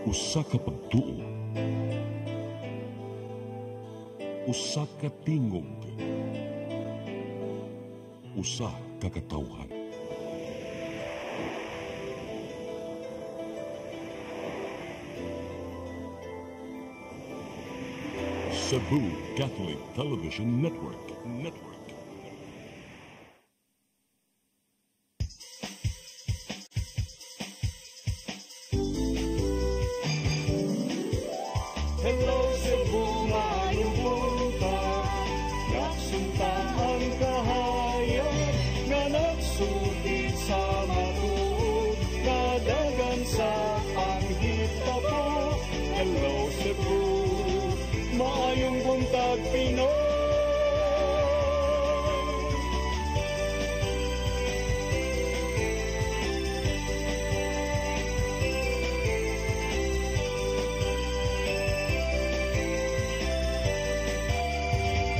Usa ka pagtuo, usa ka tingog, usa ka katawhan. Cebu Catholic Television Network. Hello Cebu, maayong buntag, nagsunta ang kahayag, nga nagsulit sa matuod, nadagan sa panghitabo. Hello Cebu, maayong buntag Pinoy.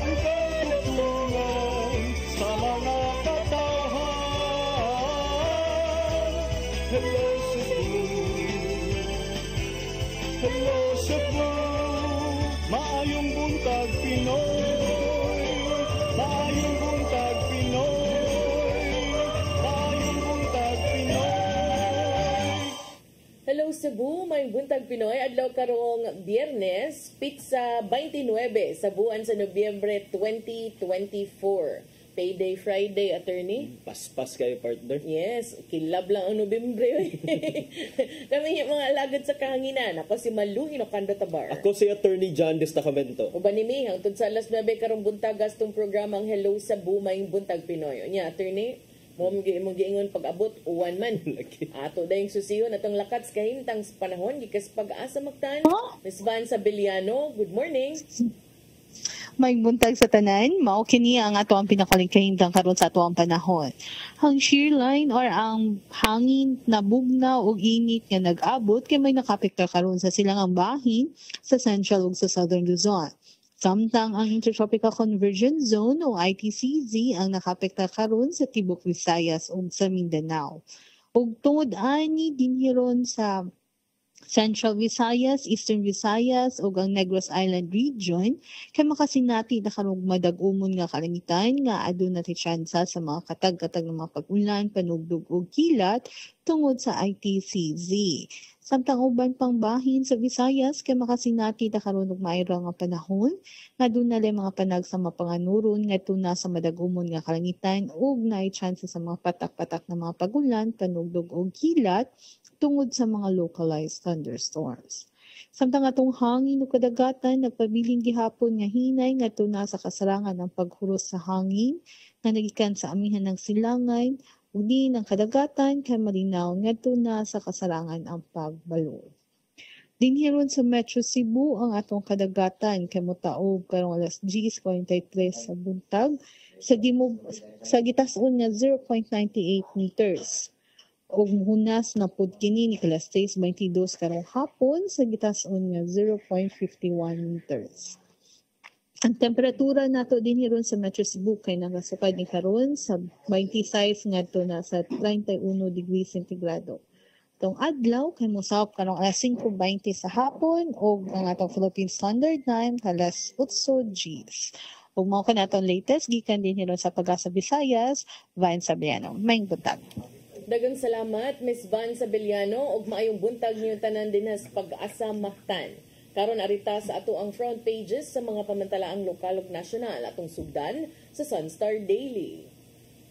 Ang pagtutulungan sa mga katawhan. Hello Cebu, hello Cebu, maayong buntag Pinoy, maayong buntag Pinoy, maayong buntag Pinoy. Hello Cebu, may buntag Pinoy. Adlaw karong Biyernes, pizza 29 sa buwan sa Nobyembre 2024. Payday Friday, attorney. Paspas kayo, partner. Yes, kilab lang ang Nobyembre. Kami yung mga alagad sa kahanginan. Ako si Malu Inocando Tabar. Ako si Attorney John Destacamento. Uban ni Mi, hangtod sa alas 9 karong buntag gastong programang Hello Cebu, may buntag Pinoy. Nya, attorney, mong giingon pag-abot, uwan man. Ato dayong susiyon atong lakats kahimtang sa panahon, gikas pag-asa magtan. Miss Van Sabeliano, good morning. May buntag sa tanan, mao kini ang ato ang pinakalikahimtang karon sa ato ang panahon. Ang shear line or ang hangin na bugnaw ug init nga nag-abot kay may nakapekto karon sa silangang bahin sa Central ug sa Southern Luzon. Samtang ang Intertropical Convergence Zone o ITCZ ang nakapekto karon sa Tibok Visayas ug sa Mindanao. Ug tungod ani dinhiron sa Central Visayas, Eastern Visayas ug ang Negros Island region kay makasinati na karong madag-umon nga kalangitan nga aduna ti tsansa sa mga katag-katag ng mga pag-ulan, panugdog ug kilat tungod sa ITCZ. Samtang uban pang bahin sa Visayas kay makasinati na karon og maayra nga panahon nga aduna lay mga panag sa mapanganuron ngadto na sa madag-umon nga kalangitan ug naay tsansa sa mga patak-patak na mga pag-ulan, panugdog ug kilat tungod sa mga localized thunderstorms. Samtang atong hangin ug kadagatan nagpabiling gihapon nga hinay ngadto na sa kasarangan ng paghuros sa hangin nga nagikan sa amihan ng silangan ug din ang kadagatan kay malinaw ngadto na sa kasarangan ang pagbalod. Dinhiron sa Metro Cebu ang atong kadagatan kay motaog karong alas 10:43 sa buntag sa gitas-on nga 0.98 meters. Og muhunas na pud kini ni alas 6:22 karong hapon sa gitas-on nga 0.51 meters. Ang temperatura nato dinhiron sa Metro Cebu kay nagasupad ni karon sa 26 ngadto na sa 31 degrees centigrado. Tong adlaw kay mosawop karong alas 5:20 sa hapon ug ang atong Philippine Standard Time alas 8 Gs. Ug mao ka natong latest gikan dinhiron sa Pag-asa Visayas, Van Sabeliano. Maayong buntag. Dagang salamat, Miss Van Sabeliano, ug maayong buntag niyong tanan din sa Pag-asa Mactan. Karon arita sa ato ang front pages sa mga pamantalaang lokal ug nasyonal atong sugdan sa Sunstar Daily.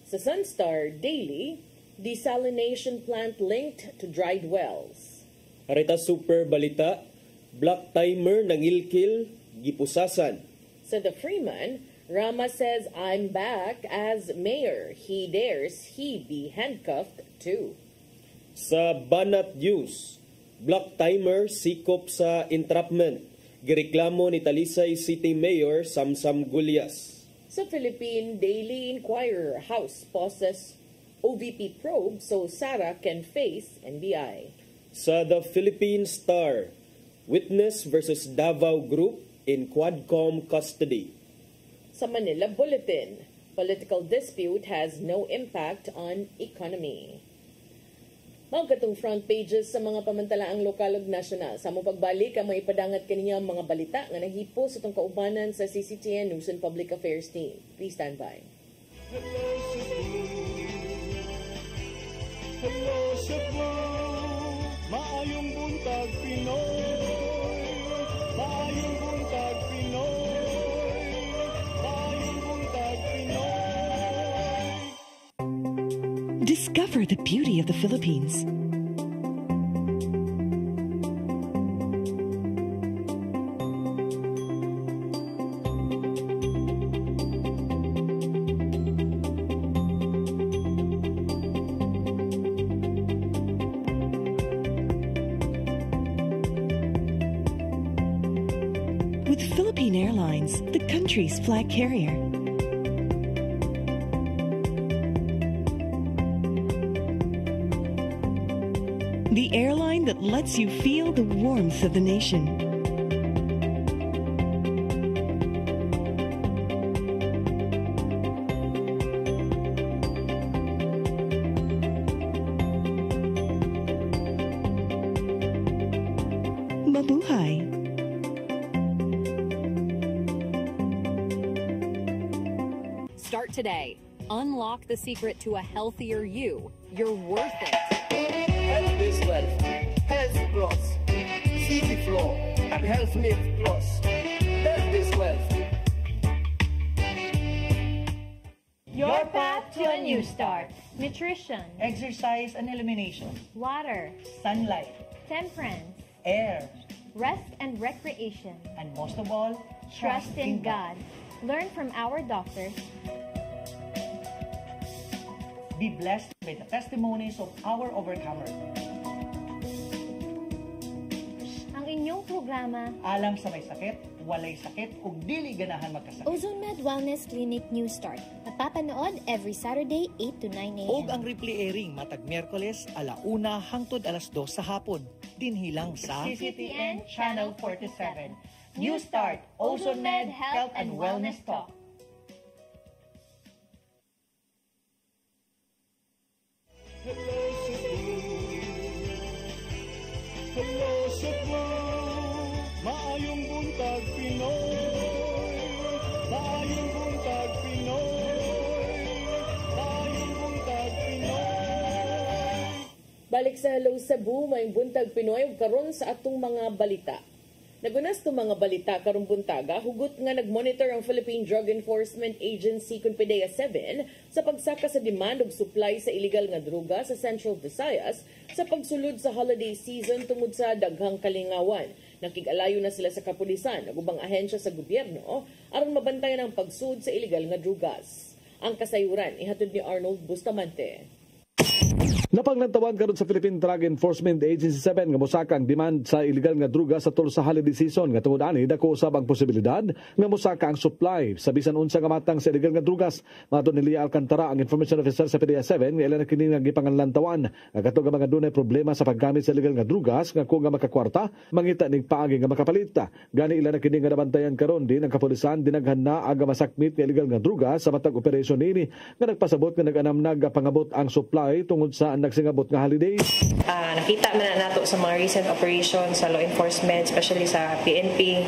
Sa Sunstar Daily, desalination plant linked to dried wells. Arita super balita, black timer nangilkil, gipusasan. Sa The Freeman, Rama says, I'm back as mayor. He dares he be handcuffed too. Sa Banat News, black timer sikop sa entrapment. Gireklamo ni Talisay City Mayor Samsam Gulyas. Sa Philippine Daily Inquirer, House pauses OVP probe so Sara can face NBI. Sa The Philippine Star, witness versus Davao Group in Quadcom custody. Sa Manila Bulletin, political dispute has no impact on economy. Mao katong front pages sa mga pamantalaang lokal ug nasyonal. Sa mo pagbalik ang maipadangat kaniya mga balita nga nahipo sa itong kaubanan sa CCTN News and Public Affairs team. Please stand by. Hello Cebu, maayong buntag Pinoy, maayong buntag Pinoy, maayong buntag Pinoy. Discover the beauty of the Philippines. With Philippine Airlines, the country's flag carrier. The airline that lets you feel the warmth of the nation. Mabuhay! Start today. Unlock the secret to a healthier you. You're worth it. Health is wealth. Health Plus. CC Flow and Health Mix Plus. Health is wealth. Your path to a new start. Nutrition, Exercise and elimination. water, Sunlight. temperance, Air. rest and recreation. And most of all, Trust in God. Learn from our doctors. Be blessed by the testimonies of our overcomers. Ang inyong programa, Alam sa may sakit, walay sakit, ug dili ganahan magkasakit. Ozone Med Wellness Clinic New Start. Napapanood every Saturday 8 to 9 a.m. Og ang replay airing matag Miyerkules 1:00 hangtod 2:00 sa hapon. Dinhi lang sa CCTN Channel 47. New Start, Ozone Med Health and Wellness Talk. Hello Cebu, hello Cebu, maayong buntag Pinoy, maayong buntag Pinoy, maayong buntag Pinoy. Balik sa Hello Cebu, may buntag Pinoy ug karon sa atong mga balita. Nagunas itong mga balita karong buntaga, hugot nga nagmonitor ang Philippine Drug Enforcement Agency kung PDEA 7 sa pagsaka sa demand ug supply sa illegal nga droga sa Central Visayas sa pagsulod sa holiday season tungod sa daghang kalingawan. Nakig-alayo na sila sa kapulisan ug ubang ahensya sa gobyerno aron mabantayan ang pagsud sa illegal nga drugas. Ang kasayuran ihatod ni Arnold Bustamante. Napaglantawan karon sa Philippine Drug Enforcement Agency 7 nga mosaka ang demand sa illegal nga druga sa tol sa holiday season nga tungod ani dako usab ang posibilidad nga mosaka ang supply sa bisan unsa nga matang sa illegal nga drugas. Matud ni Lia Alcantara, ang information officer sa PDEA 7, nga ilan kini nga gipanganlantawan nga kadto nga mga dunay problema sa paggamit sa illegal nga drugas nga kung nga makakwarta mangita ning paagi nga makapalita. Gani ilan kini nga nabantayan karon din ang kapulisan dinaghan na aga masakmit nga illegal nga drugas sa matag operasyon nini nga nagpasabot nga naganamnag pangabot ang supply tungod sa nagsingabot nga holidays. Nakita man na nato sa mga recent operations sa law enforcement, especially sa PNP,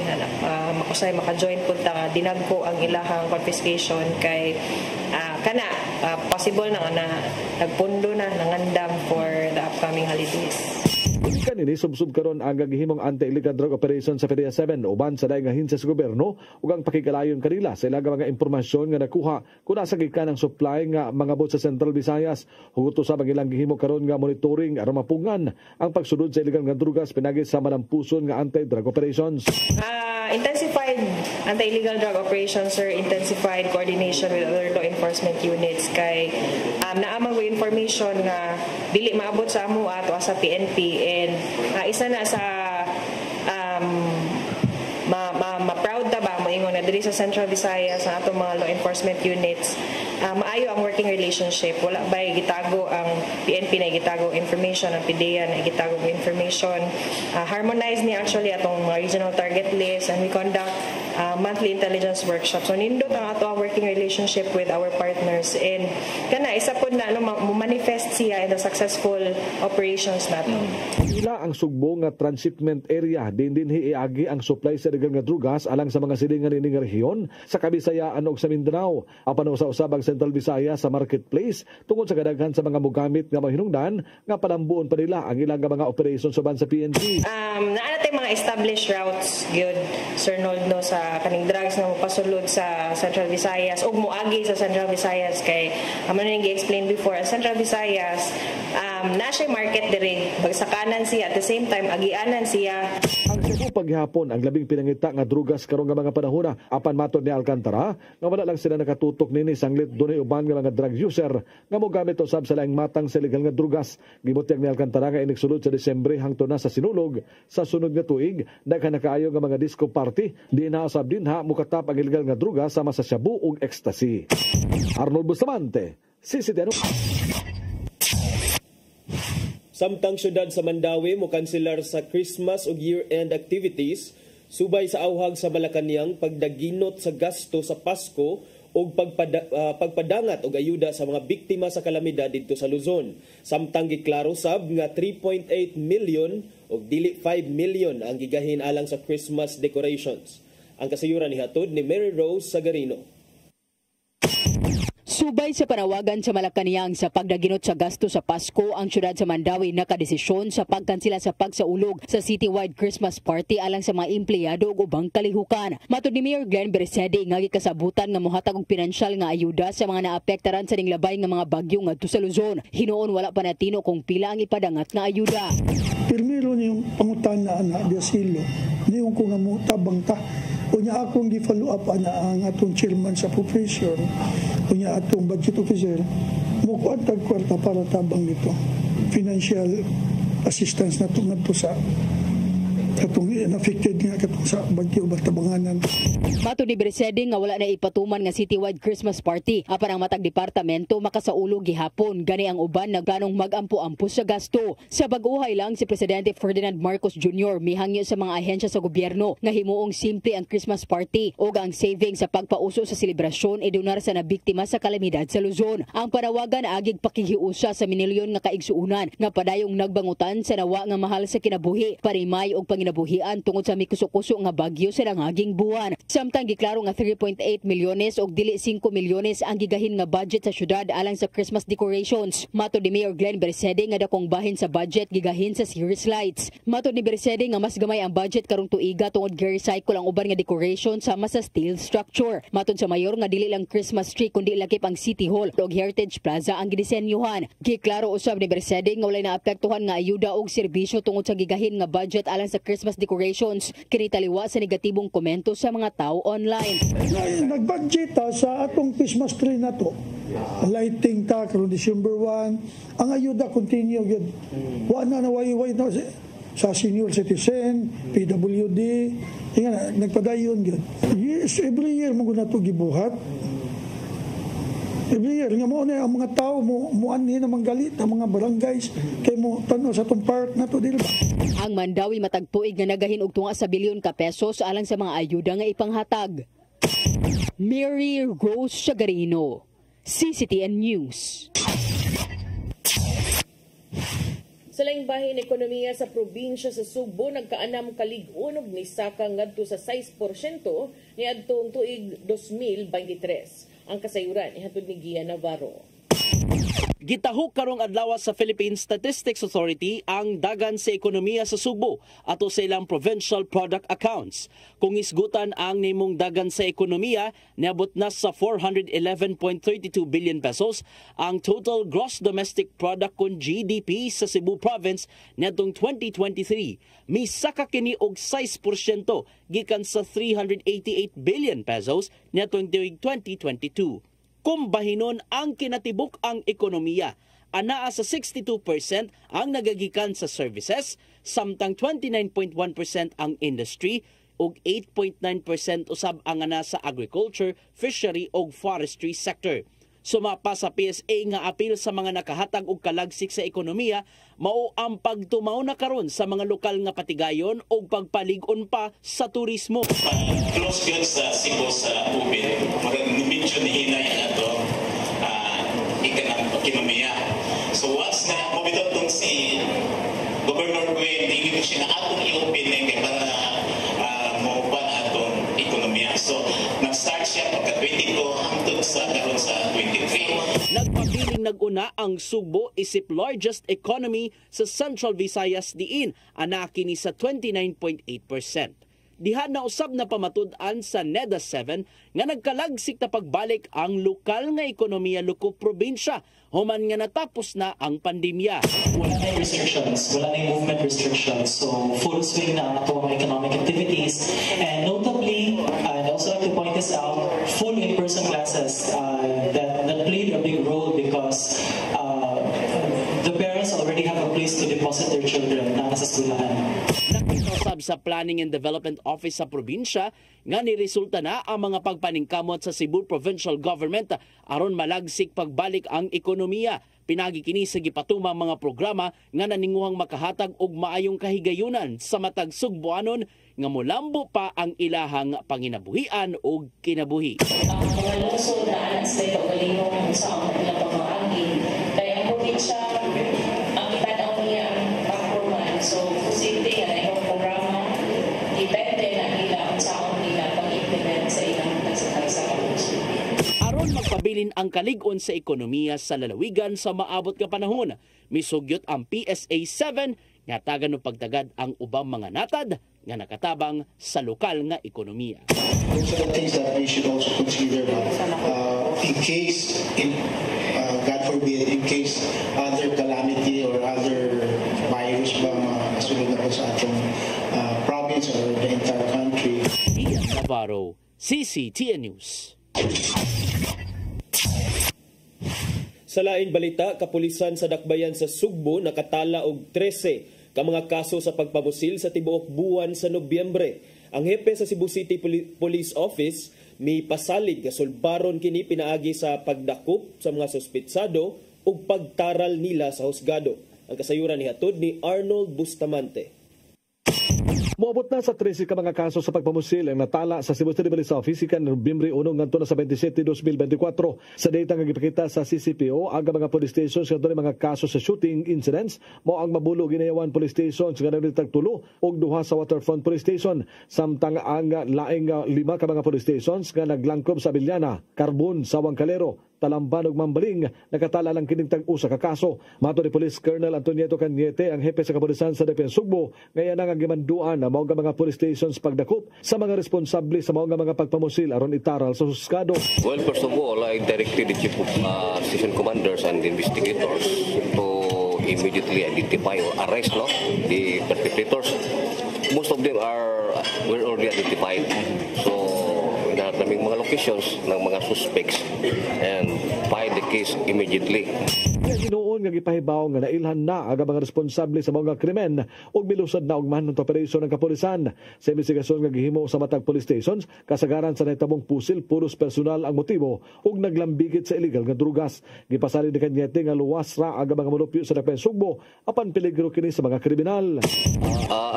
makusay maka-join po dinagko ang ilahang confiscation kay possible na nagpundo na nangandam for the upcoming holidays. Kanini subsub karon ang gihimong anti-illegal drug operation sa PDEA 7 uban sa daing ahinsya sa gobyerno ug ang pakigalayon kanila sa ilaga mga impormasyon nga nakuha kun asa gikan ang supply nga mangabot sa Central Visayas. Hugot usab ang ilang gihimo karon nga monitoring aron mapungan ang pagsunod sa illegal nga drugas pinagi sa malampuson nga anti-drug operations. Intensified anti-illegal drug operations, sir, intensified coordination with other law enforcement units kay naamang information nga dili maabot sa amo ato sa PNP and isa na sa ma-proud ta ba moingon na diri sa Central Visayas sa atong mga law enforcement units maayo ang working relationship. Wala ba gitago ang PNP na gitago information, ang PDEA na gitago information. Harmonize ni actually atong mga regional target list, and we conduct monthly intelligence workshops. So nindot ang ato ang working relationship with our partners, and kana isa po na manifest siya in the successful operations nato. Ila ang sugbo nga transshipment area din hiagi ang supply sa illegal nga drugas alang sa mga silingan ining rehiyon sa Kabisayaan ug sa Mindanao. Apan usab ang Central Visayas sa marketplace tungod sa kadaghan sa mga mogamit nga mahinungdan nga palambuon pa nila ang ilang mga operations suban sa PNP. Naa tay mga established routes gyud Sir Noldo sa kaning drugs nga mopasulod sa Central Visayas ug moagi sa Central Visayas kay amo ning gi-explain before ang Central Visayas na siya market diri bagsakanan siya at the same time agianan siya. Ang Cebu paghapon ang labing pinangita nga drugas karon nga mga panahon apan matod ni Alcantara nga wala lang sila nakatutok nini sanglit dunay uban nga mga drug user nga mogamit usab sa laing matang sa legal nga drugas. Gibutyag ni Alcantara nga iniksulod sa Disyembre hangtod na sa sinulog sa sunod nga tuig daghan na kaayo nga mga disco party di na usab dinha mukatap ang illegal nga drugas sama sa shabu ug ecstasy. Arnold Bustamante, CCTV. Samtang syudad sa Mandawi mo kanselar sa Christmas ug year-end activities, subay sa awhag sa Malacañang pagdaginot sa gasto sa Pasko ug pagpadangat og ayuda sa mga biktima sa kalamidad didto sa Luzon. Samtang giklaro sab nga 3.8 million ug dili 5 million ang gigahin alang sa Christmas decorations. Ang kasayuran nihatod ni Mary Rose Sagarino. Subay sa panawagan sa Malacañang sa pagdaginot sa gasto sa Pasko, ang syudad sa Mandawi nakadesisyon sa pagkansela sa pagsaulog sa citywide Christmas party alang sa mga empleyado ug ubang kalihukan. Matud ni Mayor Glenn Bersede nga gikasabutan nga mohatag og pinansyal nga ayuda sa mga naapektaran sa ning labay nga mga bagyo ngadto sa Luzon. Hinuon wala pa natino kung pila ang ipadangat nga ayuda. Pirmiro niyong pangutana na di asilo, niyong kung tabang ta. Kunya akong gi-follow up ang atong chairman sa appropriation, kunya atong budget officer, mukuha tag-kwarta para tabang nito. Financial assistance na ito sa katong affected nga katong sa bagyo batabanganan. Matud ni Bersede nga wala na ipatuman nga citywide Christmas party apan ang matag departamento makasaulog gihapon gani ang uban nagganong magampo-ampo sa gasto. Sa bag-uhay lang si Presidente Ferdinand Marcos Jr. mihangyo sa mga ahensya sa gobyerno nga himuong simple ang Christmas party o ang savings sa pagpauso sa selebrasyon idunar sa nabiktima sa kalamidad sa Luzon. Ang panawagan agig pakihiusa sa minilyon nga kaigsuunan nga padayong nagbangutan sa nawa nga mahal sa kinabuhi, parimay og nabuhian tungod sa mikuso-kuso nga bagyo sa nangaging buwan. Samtang giklaro nga 3.8 milyones og dili 5 milyones ang gigahin nga budget sa syudad alang sa Christmas decorations. Matod ni Mayor Glenn Bersede nga dakong bahin sa budget gigahin sa series lights. Matod ni Bersede nga mas gamay ang budget karong tuiga tungod gi-recycle ang uban nga decoration sama sa steel structure. Matod sa mayor nga dili lang Christmas tree kundi lakip ang City Hall ug Heritage Plaza ang gidisenyuhan. Giklaro usab ni Bersede nga walay naapektuhan nga ayuda og serbisyo tungod sa gigahin nga budget alang sa Christmas decorations, kinitaliwa sa negatibong komento sa mga tao online. Nag-budget sa atong Christmas tree na to. Lighting ta karon December 1. Ang ayuda continue gyud. Wa na naway na sa senior citizen, PWD, nga nagpadayon gyud. Yes, every year mo na to gibuhat. Every year, nga mo na ang mga tao mo anhin na manggalit ang mga barangays kay mo tanaw sa itong park na to dili ba? Ang Mandawi matagpuig nga nagahin og tunga sa bilyon ka pesos alang sa mga ayuda nga ipanghatag. Mary Rose Sagarino, CCTN News. Sa laing bahin ekonomiya sa probinsya sa Subo nagkaanam kalig-on og nisaka ngadto sa 6% ni adtong tuig 2023. Ang kasayuran ihatod ni Gia Navarro. Gitahok karong adlaw sa Philippine Statistics Authority ang dagan sa ekonomiya sa Subo ato sa ilang provincial product accounts. Kung isgutan ang nimong dagan sa ekonomiya, niabot na sa 411.32 billion pesos ang total gross domestic product kun GDP sa Cebu Province niadtong 2023. Misaka kini og 6% gikan sa 388 billion pesos niadtong 2022. Kung bahinon ang kinatibuk ang ekonomiya, anaa sa 62% ang nagagikan sa services, samtang 29.1% ang industry ug 8.9% usab ang ana sa agriculture, fishery ug forestry sector. Sumapa sa PSA nga apil sa mga nakahatag og kalagsik sa ekonomiya mao ang pagtumaw na karon sa mga lokal nga patigayon o pagpalig-on pa sa turismo. Close yun sa Cebu sa ubin, medyo nihinay ang ato ekonomiya. So once na mabitaw itong si Governor Gwen, hindi mo siya na atong i-open para maupan atong ekonomiya. So nag-start siya pagka 22 hangtod sa karon sa 23. Nagpabiling nag-una ang Sugbo isip largest economy sa Central Visayas diin, anaki ni sa 29.8%. Diha na usab na pamatud-an sa NEDA 7 nga nagkalagsik na pagbalik ang lokal nga ekonomiya lukop probinsya human nga natapos na ang pandemya. Wala na restrictions, wala na movement restrictions, so full swing na ang atong economic activities, and notably, I'd also like to point this out, full in-person classes that played a big role because the parents already have a place to deposit their children na nasa skulahan. Nakikasab sa Planning and Development Office sa probinsya nga niresulta na ang mga pagpaningkamot sa Cebu Provincial Government aron malagsik pagbalik ang ekonomiya. Pinagi kini sa gipatumang mga programa nga naninguhang makahatag og maayong kahigayunan sa matag Sugboanon nga molambo pa ang ilahang panginabuhian o kinabuhi. Mga lungsod na anak sa pagalingon sa ilang pagmaangin kaya ang probinsya ang itanaw niya ang performance. So posible nga na yung programa depende na nila ang saon nila pag-implement sa ilang nagsakay sa kalunsod. Aron magpabilin ang kalig-on sa ekonomiya sa lalawigan sa maabot nga panahon, misugyot ang PSA 7 nga tagan ng pagtagad ang ubang mga natad nga nakatabang sa lokal nga ekonomiya. Those are the things that we should also consider in case, God forbid, in case other calamity or other virus ba masunod na po sa atong province or the entire country. Ian Navarro, CCTN News. Sa laing balita, kapulisan sa Dakbayan sa Sugbo nakatala og 13 ka mga kaso sa pagpabusil sa tibuok buwan sa Nobyembre. Ang hepe sa Cebu City Police Office may pasalig nga sulbaron kini pinaagi sa pagdakop sa mga suspitsado ug pagtaral nila sa husgado. Ang kasayuran ni hatod ni Arnold Bustamante. Moabot na sa 13 ka mga kaso sa pagpamusil ang natala sa Cebu City Police Office ikan Nobyembre 1 ngadto na sa 27, 2024. Sa data nga gipakita sa CCPO, aga mga police stations nga dunay mga kaso sa shooting incidents mao ang Mabulo Ginayawan Police Station nga nagtag 3 ug 2 sa Waterfront Police Station, samtang ang laing 5 ka mga police stations nga naglangkob sa Abiliana, Carbon, Sawang Calero, Talamban ug Mambaling nakatala lang kining tag-usa ka kaso. Mato ni Police Colonel Antonieto Cañete, ang hepe sa kapulisan sa Depensa Sugbo, ngayon ang gimanduan na mao nga mga police stations pagdakop sa mga responsable sa mao nga mga pagpamusil aron itaral sa husgado. Well, first of all, I directed the chief of station commanders and investigators to immediately identify or arrest the perpetrators. Most of them were already identified. So naming mga locations ng mga suspects and file the case immediately. Ginoon nga gipahibaw nga nailhan na ang mga responsable sa mga krimen ug milusad na og manhunt operasyon ng kapulisan. Sa investigasyon nga gihimo sa matag police stations, kasagaran sa nahitabong pusil puros personal ang motibo ug naglambigit sa illegal nga drugas. Gipasali ni Cañete nga luwas ra ang mga monopio sa Depensa Sugbo apan peligro kini sa mga kriminal.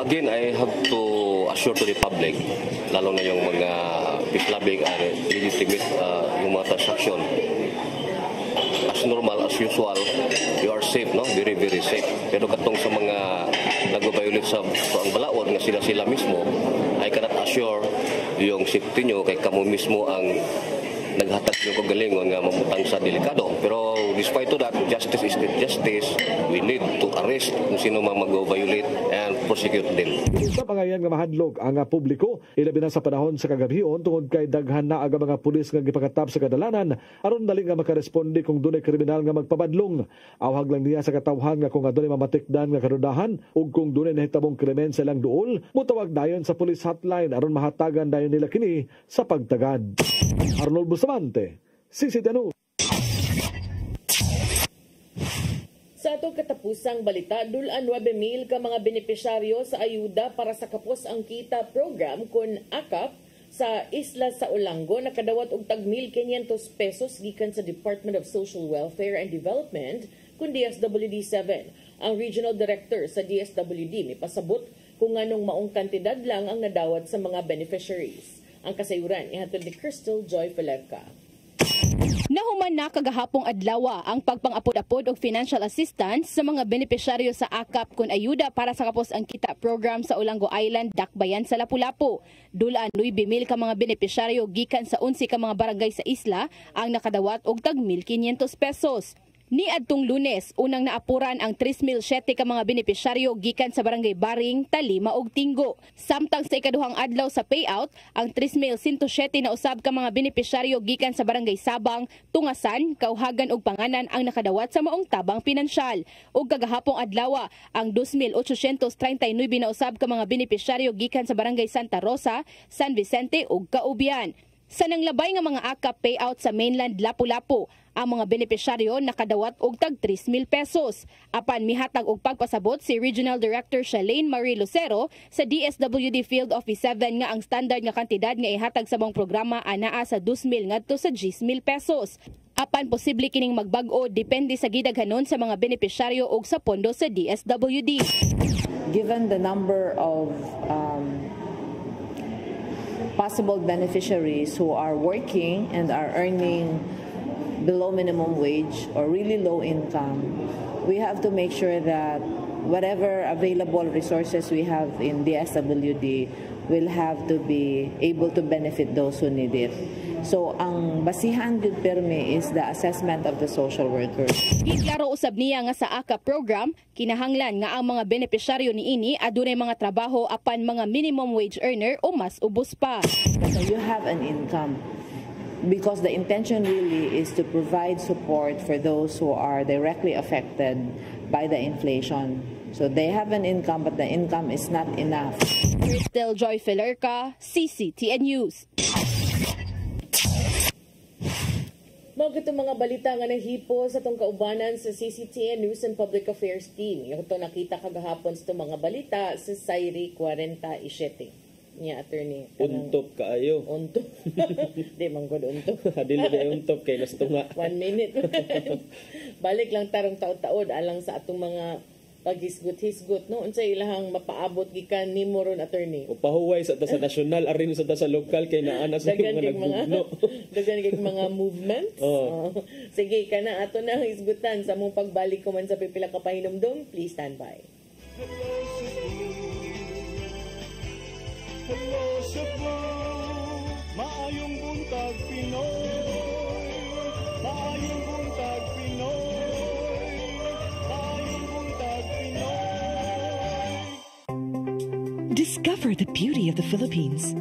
Again, I have to assure to the public, lalo na yung mga pislabing and legitimate yung mga transaction. As normal, as usual, you are safe, no? Very, very safe. Pero katong sa mga nag-violate sa ang balaod nga sila mismo, I cannot assure yung safety nyo kay kamo mismo ang naghatag yung kagalingon nga mamutang sa delikado. Pero despite to that, justice is justice. We need to arrest kung sino mang mag-violate and prosecute them. Sa pangayan nga mahadlok ang publiko, ilabi na sa panahon sa kagabhion tungod kay daghan na ang mga pulis nga gipakatab sa kadalanan aron dali nga makaresponde kung dunay kriminal nga magpabadlong. Awhag lang niya sa katawhan nga kung adunay mamatikdan nga karudahan ug kung dunay nahitabong krimen sa ilang duol, mutawag dayon sa police hotline aron mahatagan dayon nila kini sa pagtagad. Arnold Bustamante, CCTN. Sa atong katapusang balita, dulan 9,000 ka mga benepisyaryo sa ayuda para sa kapos ang kita program kun AKAP Sa isla sa Olango, nakadawat og tag 1,500 pesos gikan sa Department of Social Welfare and Development kun DSWD-7. Ang Regional Director sa DSWD may pasabot kung anong maong kantidad lang ang nadawat sa mga beneficiaries. Ang kasayuran ihatod ni Crystal Joy Felerca. Nahuman na kagahapong adlaw ang pagpang-apod-apod og financial assistance sa mga benepisyaryo sa AKAP kun ayuda para sa Kapos ang Kita program sa Olango Island, Dakbayan sa Lapu-Lapu. Dulaan 9,000 ka mga benepisyaryo gikan sa 11 ka mga barangay sa isla ang nakadawat og tag 1,500 pesos. Niadtong Lunes, unang naapuran ang 3,007 ka mga benepisyaryo gikan sa barangay Baring, Talima ug Tinggo. Samtang sa ikaduhang adlaw sa payout, ang 3,107 na usab ka mga benepisyaryo gikan sa barangay Sabang, Tungasan, Kauhagan ug Panganan ang nakadawat sa maong tabang pinansyal. Ug kagahapong adlaw, ang 2,839 na usab ka mga benepisyaryo gikan sa barangay Santa Rosa, San Vicente ug Kaubian. Sa nanglabay nga mga AKAP payout sa mainland Lapu-Lapu, ang mga benepisyaryo nakadawat og tag 3,000 pesos. Apan mihatag og pagpasabot si Regional Director Shalane Marie Lucero sa DSWD Field Office 7 nga ang standard nga kantidad nga ihatag sa mong programa anaa sa 2,000 ngadto sa 10,000 pesos. Apan posible kining magbag-o depende sa gidaghanon sa mga benepisyaryo og sa pondo sa DSWD. Given the number of possible beneficiaries who are working and are earning below minimum wage or really low income, we have to make sure that whatever available resources we have in DSWD will have to be able to benefit those who need it. So, ang basihan gud permi is the assessment of the social workers. Giklaro usab niya nga sa AKAP program, kinahanglan nga ang mga benepisyaryo niini adunay mga trabaho apan mga minimum wage earner o mas ubos pa. So, you have an income. Because the intention really is to provide support for those who are directly affected by the inflation. So they have an income, but the income is not enough. Crystal Joy Felerca, CCTN News. Mga itong mga balita nga nahipo sa itong kaubanan sa CCTN News and Public Affairs Team. Ito nakita kagahapon sa itong mga balita sa Sairi 47. Niya, attorney. Untop kaayo. Untop. Di, manggod untop. Dili na untop kay nastunga. 1 minute. Balik lang tarong taod-taod alang sa atong mga paghisgot-hisgot, no? Unsay ilahang mapaabot gikan nimo ron, attorney. Upahuway sa ta sa nasyonal arin sa ta sa lokal kay naana sa mga nagbugno. Dagan kay mga movements. Oh. Sige, kana ato na ang hisgutan sa mong pagbalik ko man sa pipila ka pahinumdom. Please stand by. Hello Cebu, maayong buntag Pinoy, maayong buntag Pinoy, maayong buntag Pinoy. Discover the beauty of the Philippines.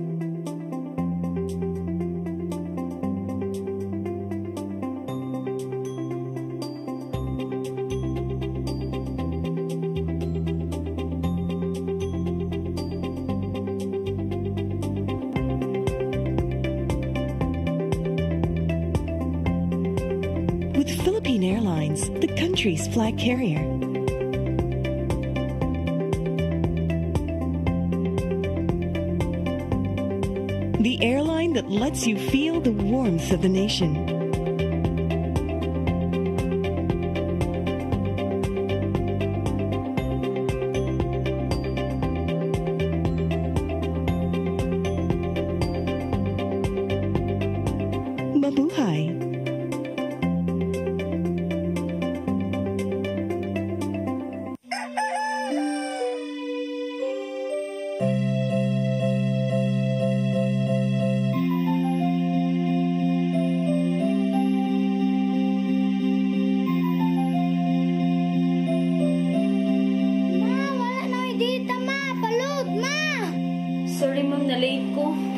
Philippine Airlines, the country's flag carrier. The airline that lets you feel the warmth of the nation. Mabuhay.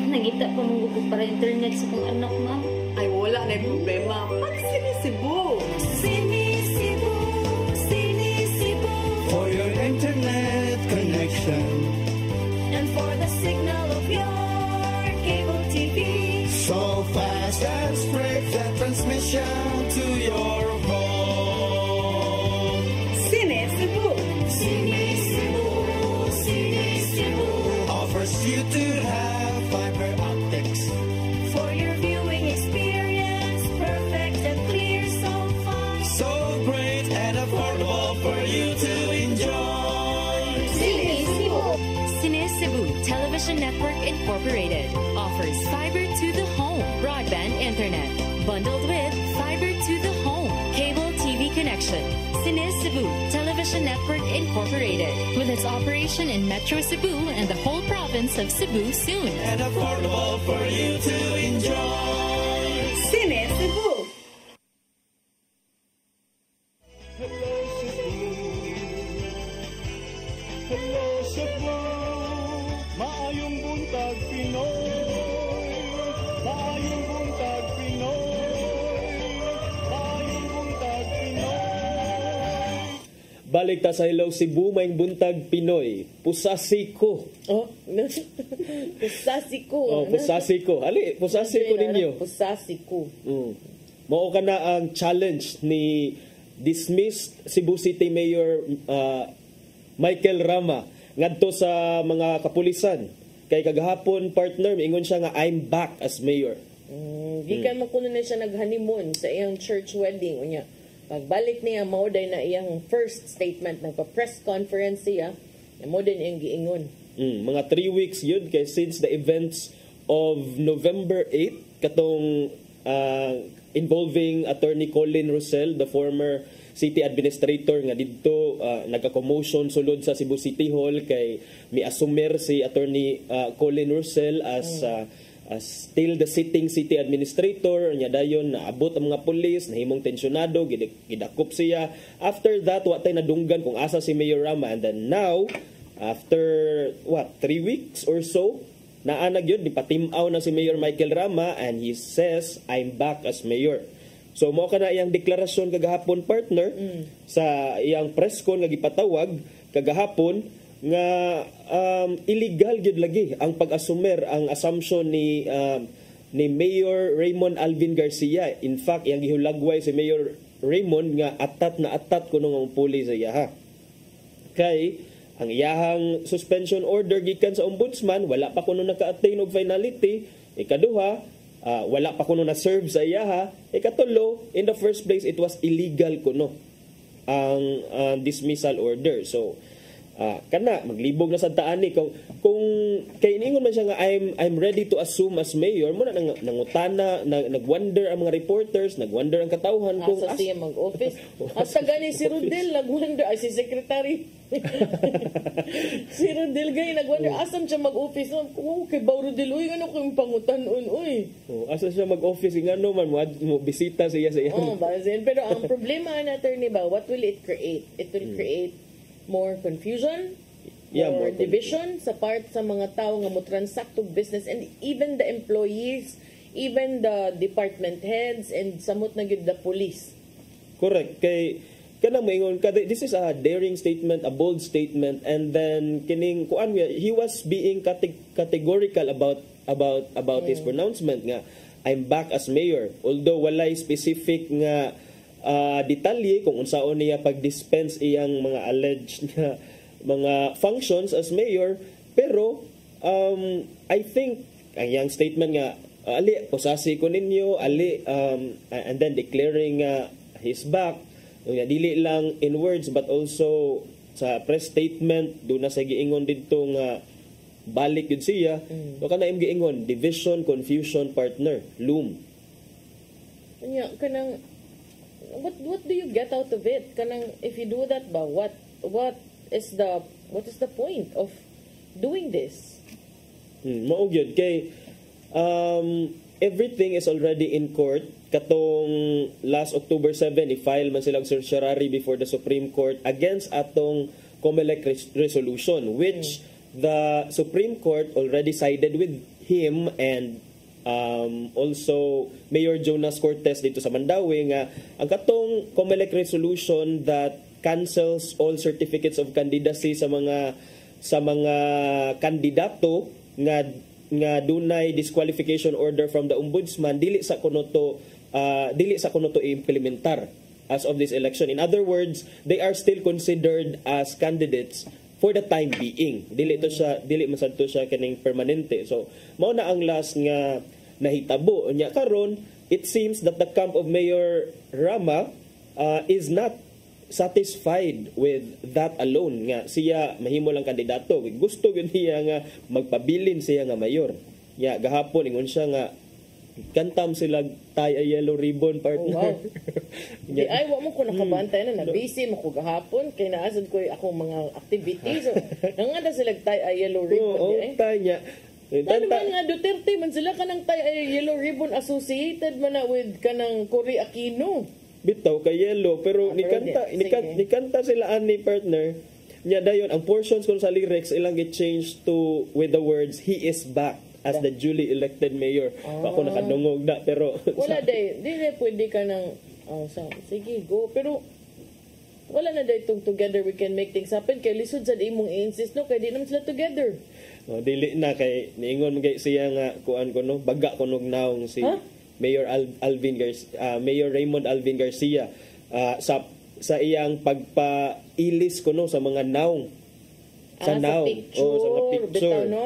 Nangita pa mong gusto para internet sa kong anak, ma'am. Ay, wala na problema. Pag-Sinisibu. Sinisibu, Sinisibu. For your internet connection. And for the signal of your cable TV. So fast and straight that transmission to your home. Sinisibu. Sinisibu, Sinisibu. Offers you to have fiber optic Cine Cebu. Cine Cebu Television Network Incorporated offers fiber to the home broadband internet bundled with fiber to the home cable TV connection. Cine Cebu Television Network Incorporated, with its operation in Metro Cebu and the whole province of Cebu soon. And affordable for you to enjoy. Cine Cebu. Hello Cebu, maayong buntag Pinoy. Maayong buntag Pinoy. Maayong buntag Pinoy. Balik ta sa Hello Cebu, maayong buntag Pinoy. Pusasiko. Oh, pusasiko. Oh, pusasiko. Ali, pusasiko ninyo. Pusasiko. Mao ka na ang challenge ni dismissed Cebu City Mayor Michael Rama ngadto sa mga kapulisan. Kay kagahapon partner miingon siya nga I'm back as mayor. Gikan man kuno na siya nag-honeymoon sa iyang church wedding unya. Pagbalik niya mao day na iyang first statement nagpa-press conference siya. Mao din iyang giingon. Mga 3 weeks yun kay since the events of November 8 katong involving Attorney Colin Rosell, the former city administrator nga didto nagka-commotion sulod sa Cebu City Hall kay miasumer si Attorney Colin Rosell as still the sitting city administrator nya dayon naabot ang mga pulis nahimong tensyonado gidakop siya. After that wa tay nadunggan kung asa si Mayor Rama, and then now after 3 weeks or so naanag yun nipatimaw na si Mayor Michael Rama and he says I'm back as mayor. So mao kana iyang deklarasyon kagahapon partner sa iyang press con nga gipatawag kagahapon nga illegal gyud lagi ang pag-asumer ang assumption ni Mayor Raymond Alvin Garcia. In fact, iyang gihulagway si Mayor Raymond nga atat na atat kuno nga pulis sa iyaha. Kay ang iyahang suspension order gikan sa ombudsman wala pa kuno naka-attain og finality. Ikaduha, wala pa kuno na-serve sa iyaha. Ikatulo, in the first place, it was illegal kuno ang dismissal order. So, kana maglibog na sa taani kung kay iningon man siya nga I'm ready to assume as mayor mo na nangutana nagwonder ang mga reporters, nagwonder ang katawhan kung asa siya mag-office. Asa gani si Rodel nagwonder si secretary. Si Rodel gani nagwonder asam siya mag-office. Kay ba Rodel uy ano kung pangutan-on uy. Asa siya mag-office ngano man mo bisita siya sa iya. Pero ang problema na attorney ba, what will it create? It will create more confusion, more division sa part sa mga tao nga mo transact og business, and even the employees, even the department heads, and samot na gyud the police. Correct. Kay kanang moingon ka, this is a daring statement, a bold statement, and then kining kuan he was being categorical about his pronouncement nga I'm back as mayor, although walay specific nga detalye kung unsaon niya pag-dispense iyang mga alleged na mga functions as mayor. Pero I think ang iyang statement nga ali posasi ko ninyo ali and then declaring his back dili lang in words but also sa press statement do na sa giingon didto nga balik yun siya. So kana im giingon division, confusion, partner, loom. Kanang what do you get out of it? Kanang if you do that ba, what is the point of doing this? Mao gyud kay everything is already in court. Katong last October 7 i-file man silang certiorari before the Supreme Court against atong COMELEC resolution, which the Supreme Court already sided with him and also Mayor Jonas Cortez dito sa Mandawi nga ang katong COMELEC resolution that cancels all certificates of candidacy sa mga kandidato nga dunay disqualification order from the ombudsman dili sa kuno to implementar as of this election. In other words, they are still considered as candidates for the time being. Dili masadto siya kining permanente. So mao na ang last nga nahitabo nya karon. It seems that the camp of Mayor Rama is not satisfied with that alone nga siya mahimo lang kandidato. Gusto gyud niya nga magpabilin siya nga mayor. Ya gahapon ingon siya nga kantam sila tie a yellow ribbon partner. Oh, wow. Di ay wa mo ko nakabantay na busy mo ko gahapon kay naasad ko akong mga activities. So nangada sila tie a yellow ribbon. Oo, tanya. Ano man nga Duterte man sila kanang tie a yellow ribbon associated man na with kanang Cory Aquino. Bitaw kay yellow pero nikanta sila ani partner. Nya dayon ang portions kun sa lyrics ilang gi-change to with the words he is back as the duly elected mayor. Ako nakadungog na pero wala day, di na pwede ka nang sige go pero wala na day itong together we can make things happen kay lisod sa imong i-insist no kay di naman sila together. Dili na kay niingon kay siya nga kuan ko no baga kunog naong si Mayor Mayor Raymond Alvin Garcia sa iyang pagpailis ko no sa mga naong sa naong sa mga picture bitaw, no?